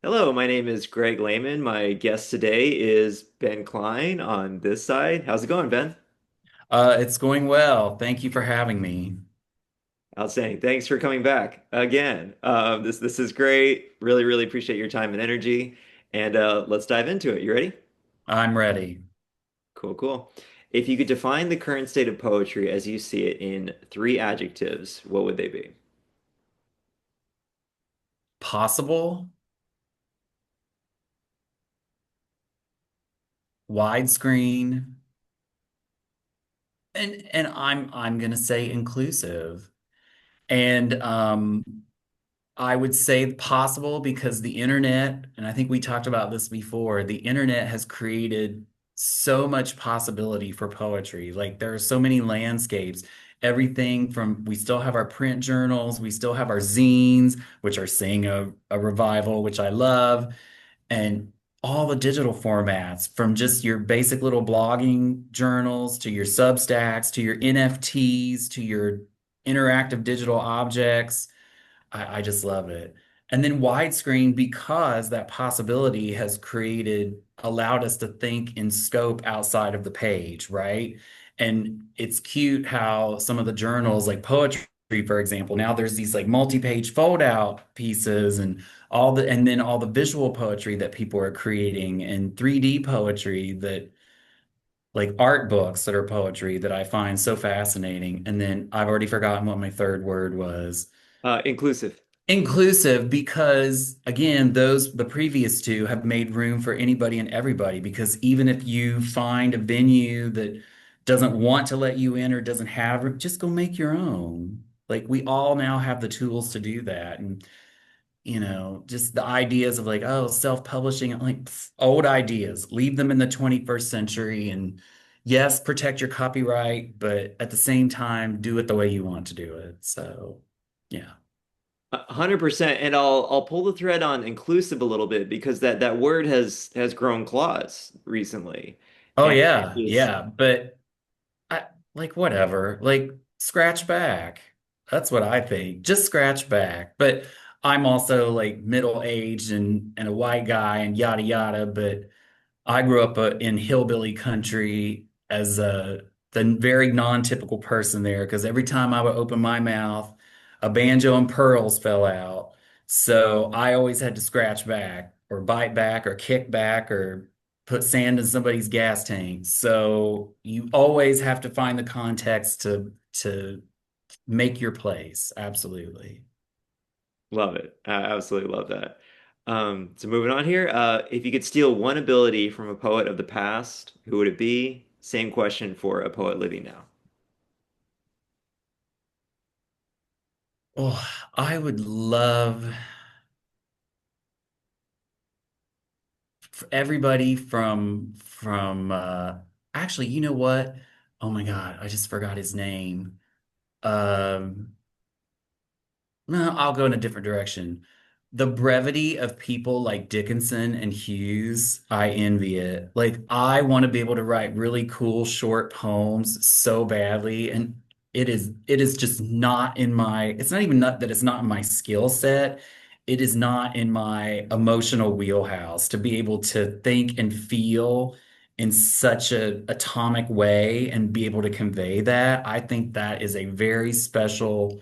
Hello, my name is Greg Lehman. My guest today is Ben Kline on this side. How's it going, Ben? It's going well. Thank you for having me. Outstanding. Thanks for coming back again. This is great. Really appreciate your time and energy. And let's dive into it. You ready? I'm ready. Cool. If you could define the current state of poetry as you see it in three adjectives, what would they be? Possible, widescreen, and I'm gonna say inclusive. And I would say possible because the internet, and I think we talked about this before, the internet has created so much possibility for poetry. Like there are so many landscapes. Everything from we still have our print journals, we still have our zines, which are seeing a revival, which I love, and all the digital formats from just your basic little blogging journals to your Substacks to your NFTs to your interactive digital objects. I just love it. And then widescreen, because that possibility has allowed us to think in scope outside of the page, right? And it's cute how some of the journals, like poetry, for example, now there's these like multi-page fold-out pieces and then all the visual poetry that people are creating and 3D poetry that like art books that are poetry that I find so fascinating. And then I've already forgotten what my third word was. Inclusive. Inclusive because again, the previous two have made room for anybody and everybody because even if you find a venue that doesn't want to let you in or doesn't have, just go make your own. Like we all now have the tools to do that. And just the ideas of like, oh, self-publishing, like old ideas, leave them in the 21st century and yes, protect your copyright, but at the same time, do it the way you want to do it. So, yeah. 100%. And I'll pull the thread on inclusive a little bit because that word has grown claws recently. Oh And it yeah, just yeah, but I like whatever. Like scratch back. That's what I think. Just scratch back. But I'm also like middle-aged and a white guy and yada yada, but I grew up in hillbilly country as the very non-typical person there because every time I would open my mouth, a banjo and pearls fell out. So I always had to scratch back or bite back or kick back or put sand in somebody's gas tank. So you always have to find the context to make your place. Absolutely. love it. I absolutely love that. So moving on here, if you could steal one ability from a poet of the past, who would it be? Same question for a poet living now. Oh, I would love everybody from actually, you know what? Oh my God, I just forgot his name. Um no, I'll go in a different direction. The brevity of people like Dickinson and Hughes, I envy it. Like, I want to be able to write really cool short poems so badly. And it is just not in it's not even not that it's not in my skill set. It is not in my emotional wheelhouse to be able to think and feel in such a atomic way and be able to convey that. I think that is a very special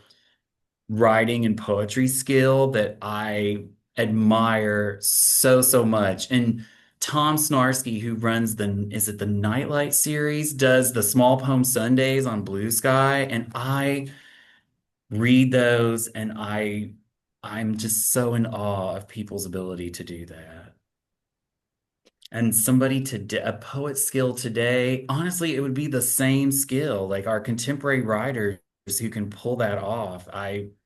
writing and poetry skill that I admire so much. And Tom Snarsky, who runs is it the Nightlight series, does the Small Poem Sundays on Blue Sky, and I read those and I'm just so in awe of people's ability to do that. And somebody today, a poet skill today, honestly, it would be the same skill. Like our contemporary writers who can pull that off.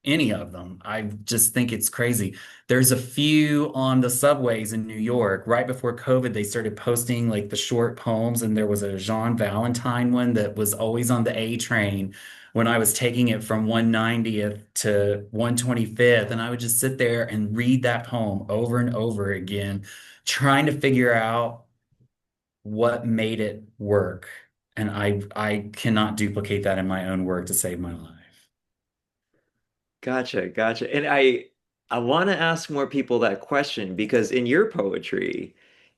Any of them. I just think it's crazy. There's a few on the subways in New York. Right before COVID, they started posting like the short poems, and there was a Jean Valentine one that was always on the A train when I was taking it from 190th to 125th. And I would just sit there and read that poem over and over again trying to figure out what made it work. And I cannot duplicate that in my own work to save my life. Gotcha, gotcha. And I want to ask more people that question because in your poetry,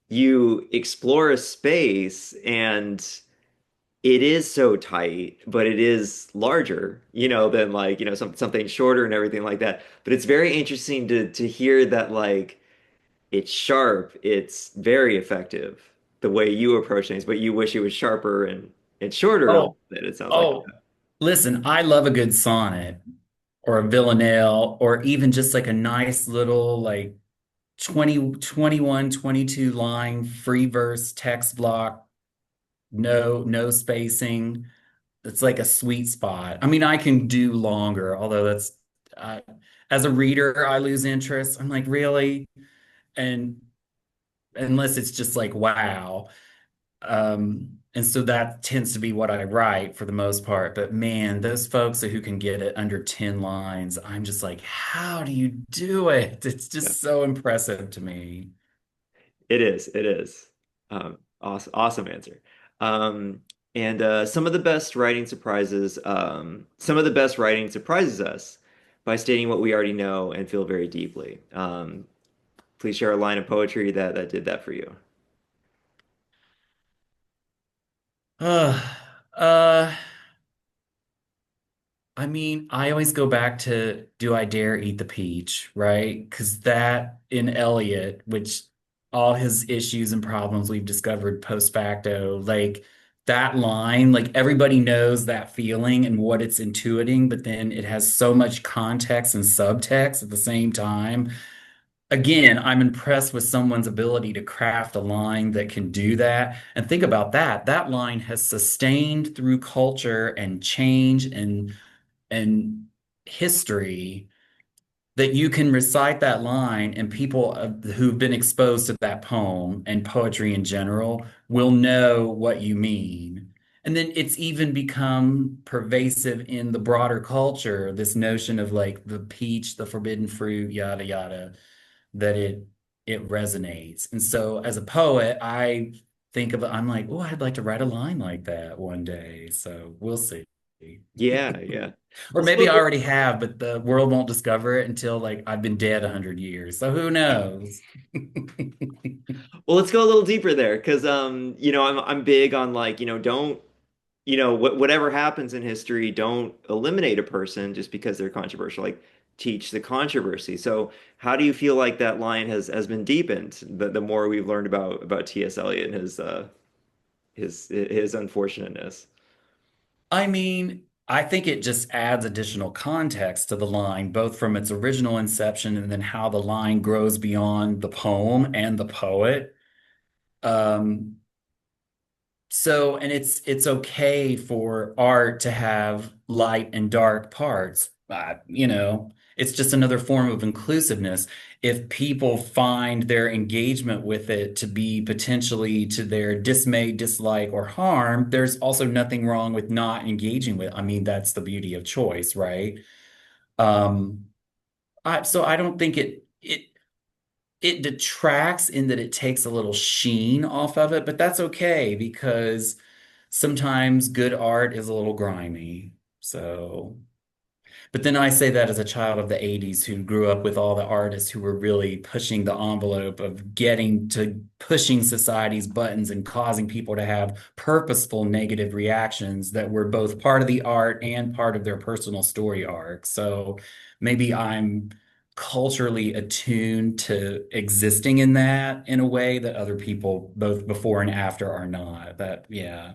you explore a space and it is so tight, but it is larger, than like, something shorter and everything like that. But it's very interesting to hear that like it's sharp, it's very effective the way you approach things, but you wish it was sharper and shorter a little Oh, bit, it sounds like. oh, listen, I love a good sonnet or a villanelle or even just like a nice little like 20, 21, 22 line free verse text block, no spacing. It's like a sweet spot. I mean, I can do longer, although that's uh, as a reader, I lose interest. I'm like, really? And unless it's just like, wow. And so that tends to be what I write for the most part. But man, those folks who can get it under 10 lines, I'm just like, how do you do it? It's Yeah, just so impressive to me. it is. It is. Awesome, awesome answer. Um, and some of the best writing surprises us by stating what we already know and feel very deeply. Please share a line of poetry that did that for you. Uh, uh, I mean, I always go back to Do I Dare Eat the Peach, right? Because that in Eliot, which all his issues and problems we've discovered post facto, like that line, like everybody knows that feeling and what it's intuiting, but then it has so much context and subtext at the same time. Again, I'm impressed with someone's ability to craft a line that can do that. And think about that. That line has sustained through culture and change and history that you can recite that line and people who've been exposed to that poem and poetry in general will know what you mean. And then it's even become pervasive in the broader culture, this notion of like the peach, the forbidden fruit, yada yada, that it resonates. And so as a poet, I think of I'm like, oh, I'd like to write a line like that one day. So we'll see. Yeah, yeah. Or Let's maybe go. I already have, but the world won't discover it until like I've been dead 100 years. So who knows? Well, let's go a little deeper there because I'm big on like, don't whatever happens in history, don't eliminate a person just because they're controversial. Like teach the controversy. So how do you feel like that line has been deepened the more we've learned about T.S. Eliot and his unfortunateness? I mean, I think it just adds additional context to the line, both from its original inception and then how the line grows beyond the poem and the poet. Um, and it's okay for art to have light and dark parts. It's just another form of inclusiveness. If people find their engagement with it to be potentially to their dismay, dislike, or harm, there's also nothing wrong with not engaging with. I mean, that's the beauty of choice, right? Um, so I don't think it detracts in that it takes a little sheen off of it, but that's okay because sometimes good art is a little grimy. So, but then I say that as a child of the 80s who grew up with all the artists who were really pushing the envelope of getting to pushing society's buttons and causing people to have purposeful negative reactions that were both part of the art and part of their personal story arc. So maybe I'm culturally attuned to existing in that in a way that other people both before and after are not. That, yeah.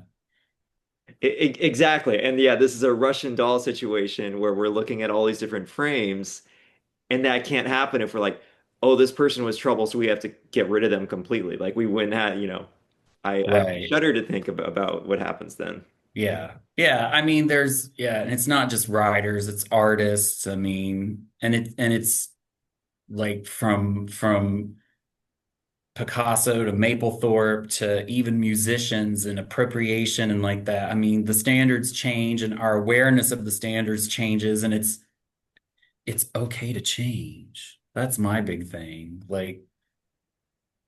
Exactly. And yeah, this is a Russian doll situation where we're looking at all these different frames, and that can't happen if we're like, oh, this person was trouble, so we have to get rid of them completely. Like we wouldn't have, I Right. shudder to think about what happens then. Yeah. Yeah. I mean, and it's not just writers, it's artists. I mean, and it's like from Picasso to Mapplethorpe to even musicians and appropriation and like that. I mean, the standards change and our awareness of the standards changes and it's okay to change. That's my big thing. Like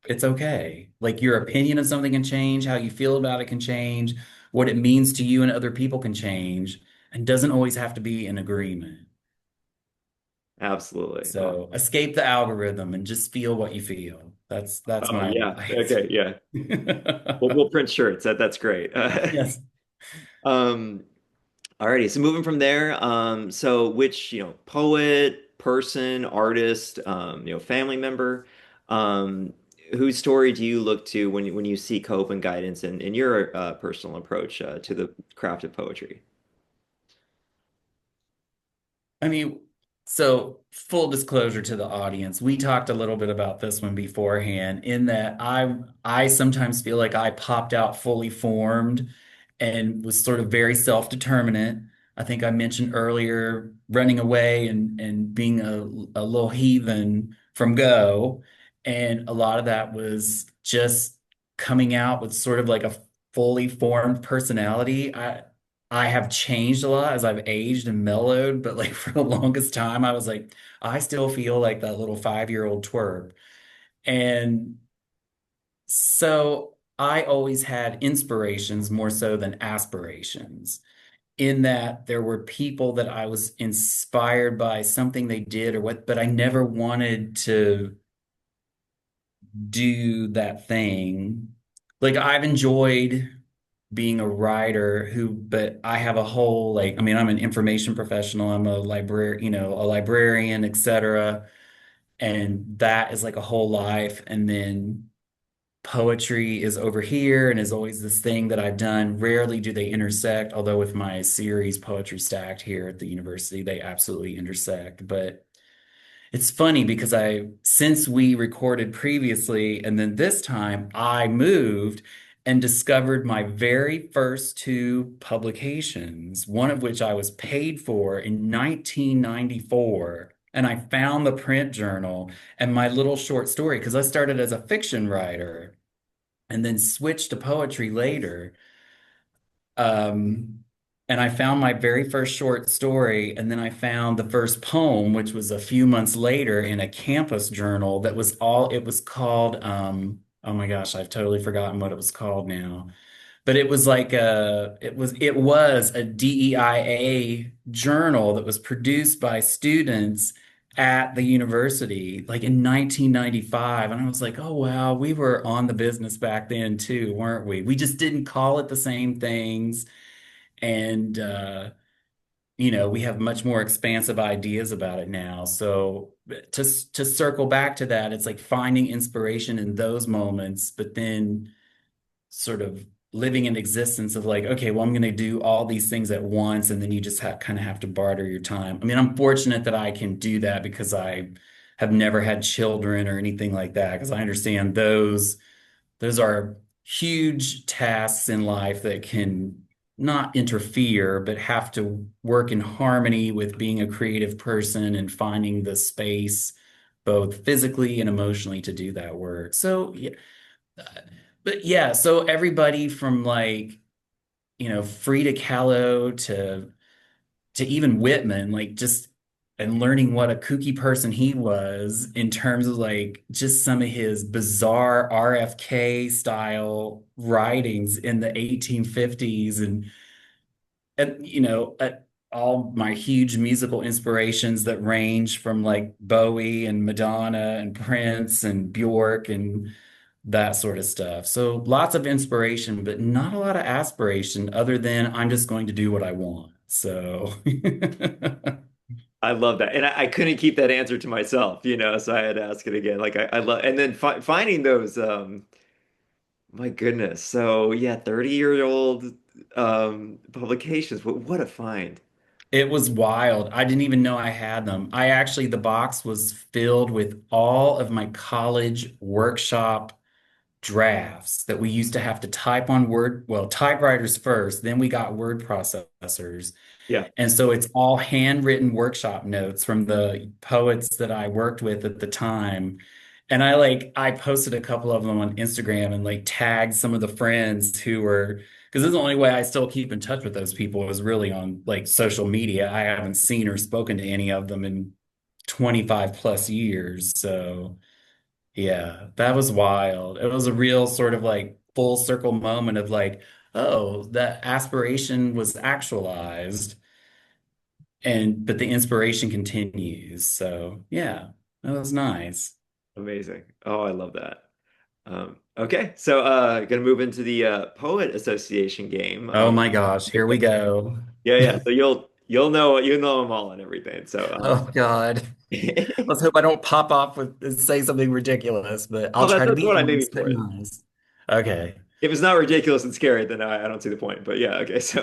it's okay. Like your opinion of something can change, how you feel about it can change, what it means to you and other people can change, and doesn't always have to be in agreement. Absolutely. Oh, So escape the algorithm and just feel what you feel. That's oh my yeah. advice. Okay. Yeah. We'll print shirts. That's great. Yes. Um, Alrighty, so moving from there, so which, poet, person, artist, family member, um, whose story do you look to when you seek hope and guidance in your personal approach to the craft of poetry? I mean, so full disclosure to the audience, we talked a little bit about this one beforehand, in that I sometimes feel like I popped out fully formed and was sort of very self-determinate. I think I mentioned earlier running away and being a little heathen from Go. And a lot of that was just coming out with sort of like a fully formed personality. I have changed a lot as I've aged and mellowed, but like for the longest time, I was like, I still feel like that little 5-year-old twerp. And so I always had inspirations more so than aspirations, in that there were people that I was inspired by something they did or what, but I never wanted to do that thing. Like I've enjoyed being a writer but I have a whole like, I mean, I'm an information professional, I'm a librarian, etc. And that is like a whole life. And then poetry is over here and is always this thing that I've done. Rarely do they intersect, although with my series Poetry Stacked here at the university, they absolutely intersect. But it's funny because since we recorded previously, and then this time I moved and discovered my very first two publications, one of which I was paid for in 1994. And I found the print journal and my little short story because I started as a fiction writer and then switched to poetry later. Um, and I found my very first short story, and then I found the first poem, which was a few months later in a campus journal that was all it was called. Oh my gosh, I've totally forgotten what it was called now. But it was like it was a DEIA journal that was produced by students at the university, like in 1995. And I was like, oh wow, we were on the business back then too, weren't we? We just didn't call it the same things. And we have much more expansive ideas about it now. So to circle back to that, it's like finding inspiration in those moments, but then sort of living in existence of like, okay, well, I'm going to do all these things at once, and then you just kind of have to barter your time. I mean, I'm fortunate that I can do that because I have never had children or anything like that, because I understand those are huge tasks in life that can not interfere, but have to work in harmony with being a creative person and finding the space, both physically and emotionally, to do that work. So, yeah, but yeah, so everybody from like, Frida Kahlo to even Whitman, like just and learning what a kooky person he was in terms of like just some of his bizarre RFK style writings in the 1850s and all my huge musical inspirations that range from like Bowie and Madonna and Prince and Bjork and that sort of stuff. So lots of inspiration, but not a lot of aspiration other than I'm just going to do what I want. So I love that, and I couldn't keep that answer to myself, so I had to ask it again. Like I love, and then finding those, my goodness. So yeah, 30-year-old publications. What a find. it was wild. I didn't even know I had them. The box was filled with all of my college workshop drafts that we used to have to type on typewriters first, then we got word processors. Yeah. And so it's all handwritten workshop notes from the poets that I worked with at the time. And I posted a couple of them on Instagram and like tagged some of the friends who were, because this is the only way I still keep in touch with those people is really on like social media. I haven't seen or spoken to any of them in 25 plus years. So yeah, that was wild. It was a real sort of like full circle moment of like, oh, that aspiration was actualized. and but the inspiration continues. So yeah, that was nice. Amazing. Oh, I love that. Okay, so gonna move into the poet association game. Oh my gosh, here we go. Yeah. So you'll know them all and everything. So Oh God. Let's hope I don't pop off with and say something ridiculous, but I'll well, try to that's be what I'm aiming honest for. and nice. Okay. If it's not ridiculous and scary, then I don't see the point. But yeah, okay. So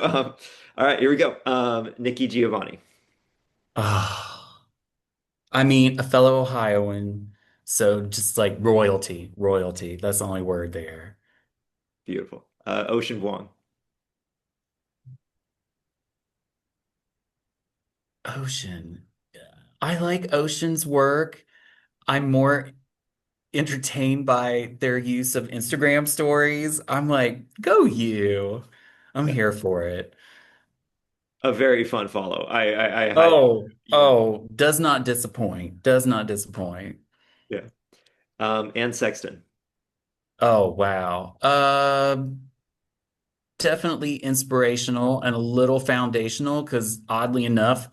all right, here we go. Nikki Giovanni. Ah, I mean, a fellow Ohioan, so just like royalty, royalty. That's the only word there. Beautiful. Ocean Vuong. Ocean. I like Ocean's work. I'm more entertained by their use of Instagram stories. I'm like, go you. I'm here for it. A very fun follow. I highly even Oh, does not disappoint. Does not disappoint. yeah. And Sexton. Oh, wow. Definitely inspirational and a little foundational because oddly enough,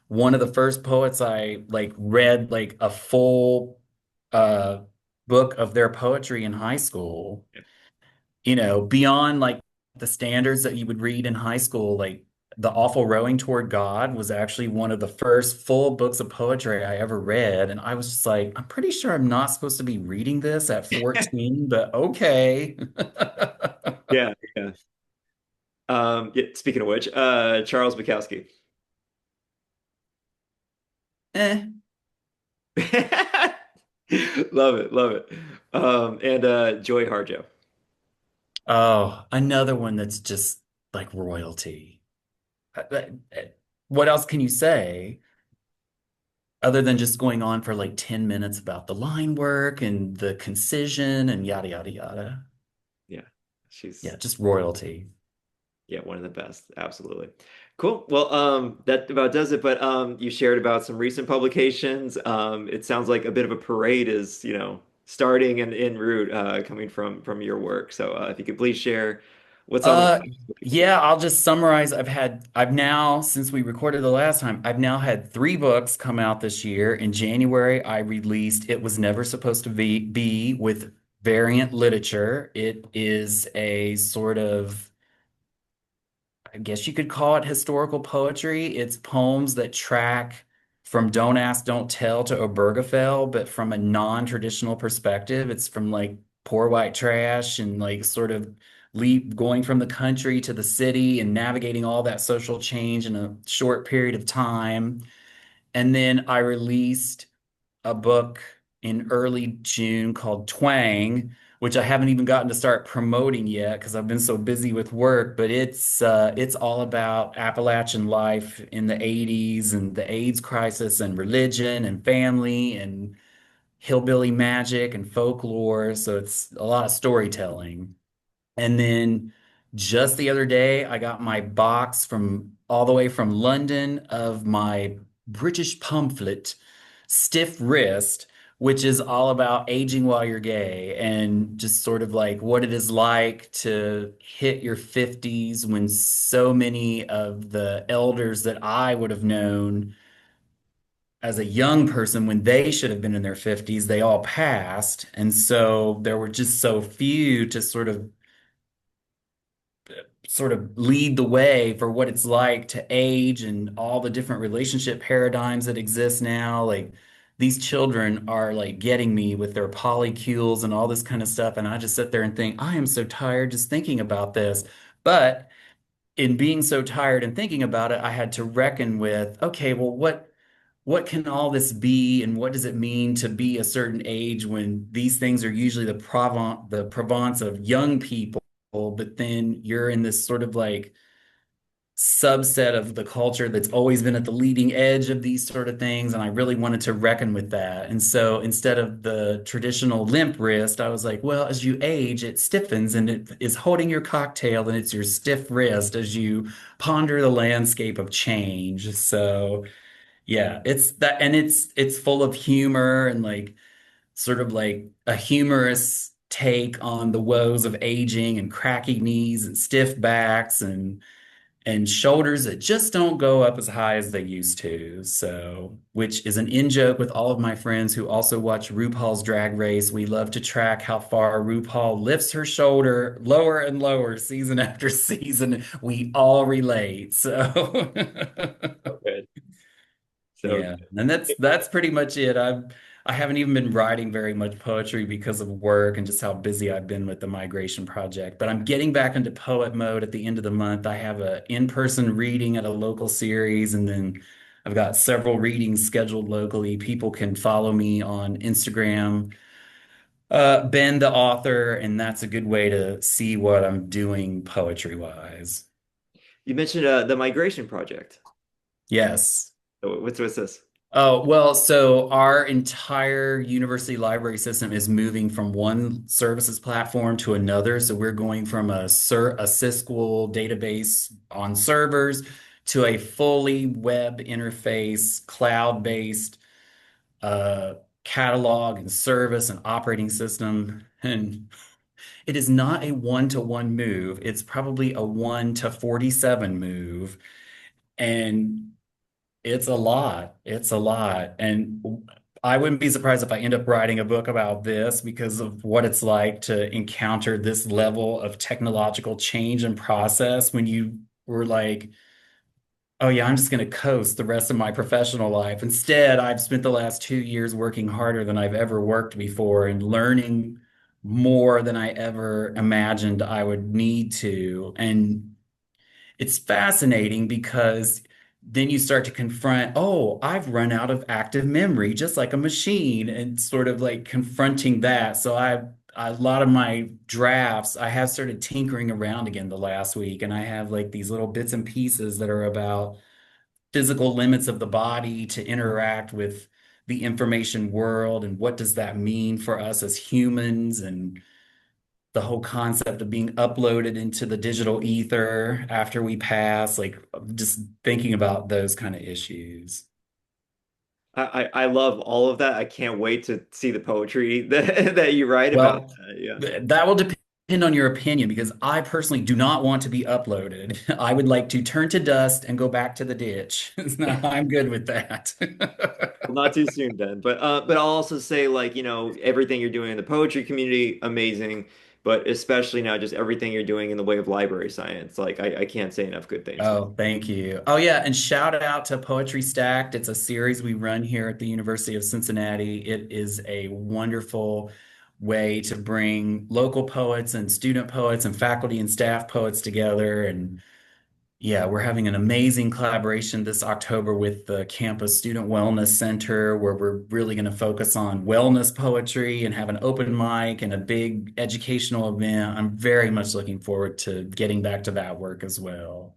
one of the first poets I like read like a full uh book of their poetry in high school. Yeah. You know, beyond like the standards that you would read in high school, like The Awful Rowing Toward God was actually one of the first full books of poetry I ever read. And I was just like, I'm pretty sure I'm not supposed to be reading this at 14, but okay. Yeah. Yeah. Speaking of which, Charles Bukowski. Eh. Love it, love it. And Joy Harjo. Oh, another one that's just like royalty. What else can you say other than just going on for like 10 minutes about the line work and the concision and yada, yada, yada? Yeah, Yeah, she's just royalty. yeah, one of the best. Absolutely. Cool. Well, that about does it. But you shared about some recent publications. It sounds like a bit of a parade is, starting and en route coming from your work. So if you could please share what's on the Uh, horizon looking forward. yeah, I'll just summarize. I've now, since we recorded the last time, I've now had three books come out this year. In January, I released It Was Never Supposed to Be with variant literature. It is a sort of I guess you could call it historical poetry. It's poems that track from Don't Ask, Don't Tell to Obergefell, but from a non-traditional perspective. It's from like Poor White Trash and like sort of leap going from the country to the city and navigating all that social change in a short period of time. And then I released a book in early June called Twang, which I haven't even gotten to start promoting yet because I've been so busy with work, but it's all about Appalachian life in the 80s and the AIDS crisis and religion and family and hillbilly magic and folklore. So it's a lot of storytelling. And then just the other day, I got my box from all the way from London of my British pamphlet, Stiff Wrist, which is all about aging while you're gay and just sort of like what it is like to hit your 50s when so many of the elders that I would have known as a young person when they should have been in their 50s, they all passed. And so there were just so few to sort of lead the way for what it's like to age and all the different relationship paradigms that exist now. Like these children are like getting me with their polycules and all this kind of stuff. And I just sit there and think, I am so tired just thinking about this. But in being so tired and thinking about it, I had to reckon with, okay, well, what can all this be and what does it mean to be a certain age when these things are usually the province of young people, but then you're in this sort of like subset of the culture that's always been at the leading edge of these sort of things, and I really wanted to reckon with that. And so instead of the traditional limp wrist, I was like, well, as you age, it stiffens and it is holding your cocktail, and it's your stiff wrist as you ponder the landscape of change. So yeah, it's that, and it's full of humor and like sort of like a humorous take on the woes of aging and cracky knees and stiff backs and shoulders that just don't go up as high as they used to. So, which is an in joke with all of my friends who also watch RuPaul's Drag Race. We love to track how far RuPaul lifts her shoulder lower and lower season after season. We all relate. So, So good. So yeah, and that's pretty much it. I haven't even been writing very much poetry because of work and just how busy I've been with the migration project. But I'm getting back into poet mode at the end of the month. I have a in-person reading at a local series, and then I've got several readings scheduled locally. People can follow me on Instagram, Ben the author, and that's a good way to see what I'm doing poetry wise. you mentioned the migration project. Yes. So what's this? Oh, well, so our entire university library system is moving from one services platform to another. So we're going from a sysql database on servers to a fully web interface, cloud-based uh, catalog and service and operating system. And it is not a one-to-one move. It's probably a 1 to 47 move. And it's a lot. It's a lot. And I wouldn't be surprised if I end up writing a book about this because of what it's like to encounter this level of technological change and process when you were like, oh, yeah, I'm just going to coast the rest of my professional life. Instead, I've spent the last 2 years working harder than I've ever worked before and learning more than I ever imagined I would need to. And it's fascinating because then you start to confront, oh, I've run out of active memory, just like a machine, and sort of like confronting that. So a lot of my drafts, I have started tinkering around again the last week, and I have like these little bits and pieces that are about physical limits of the body to interact with the information world, and what does that mean for us as humans, and the whole concept of being uploaded into the digital ether after we pass, like just thinking about those kind of issues. I love all of that. I can't wait to see the poetry that you write about Well, that. Yeah. that will depend on your opinion because I personally do not want to be uploaded. I would like to turn to dust and go back to the ditch. I'm good with that. Well, not too soon, Ben. But I'll also say like, everything you're doing in the poetry community, amazing. But especially now, just everything you're doing in the way of library science. Like I can't say enough good things about Oh, thank you. Oh, yeah. And shout out to Poetry Stacked. It's a series we run here at the University of Cincinnati. It is a wonderful way to bring local poets and student poets and faculty and staff poets together. And yeah, we're having an amazing collaboration this October with the campus Student Wellness Center, where we're really going to focus on wellness poetry and have an open mic and a big educational event. I'm very much looking forward to getting back to that work as well.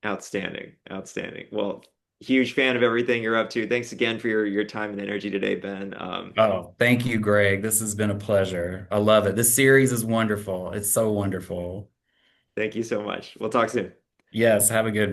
Outstanding. Outstanding. Well, huge fan of everything you're up to. Thanks again for your time and energy today, Ben. Oh, thank you, Greg. This has been a pleasure. I love it. This series is wonderful. It's so wonderful. Thank you so much. We'll talk soon. Yes, have a good one.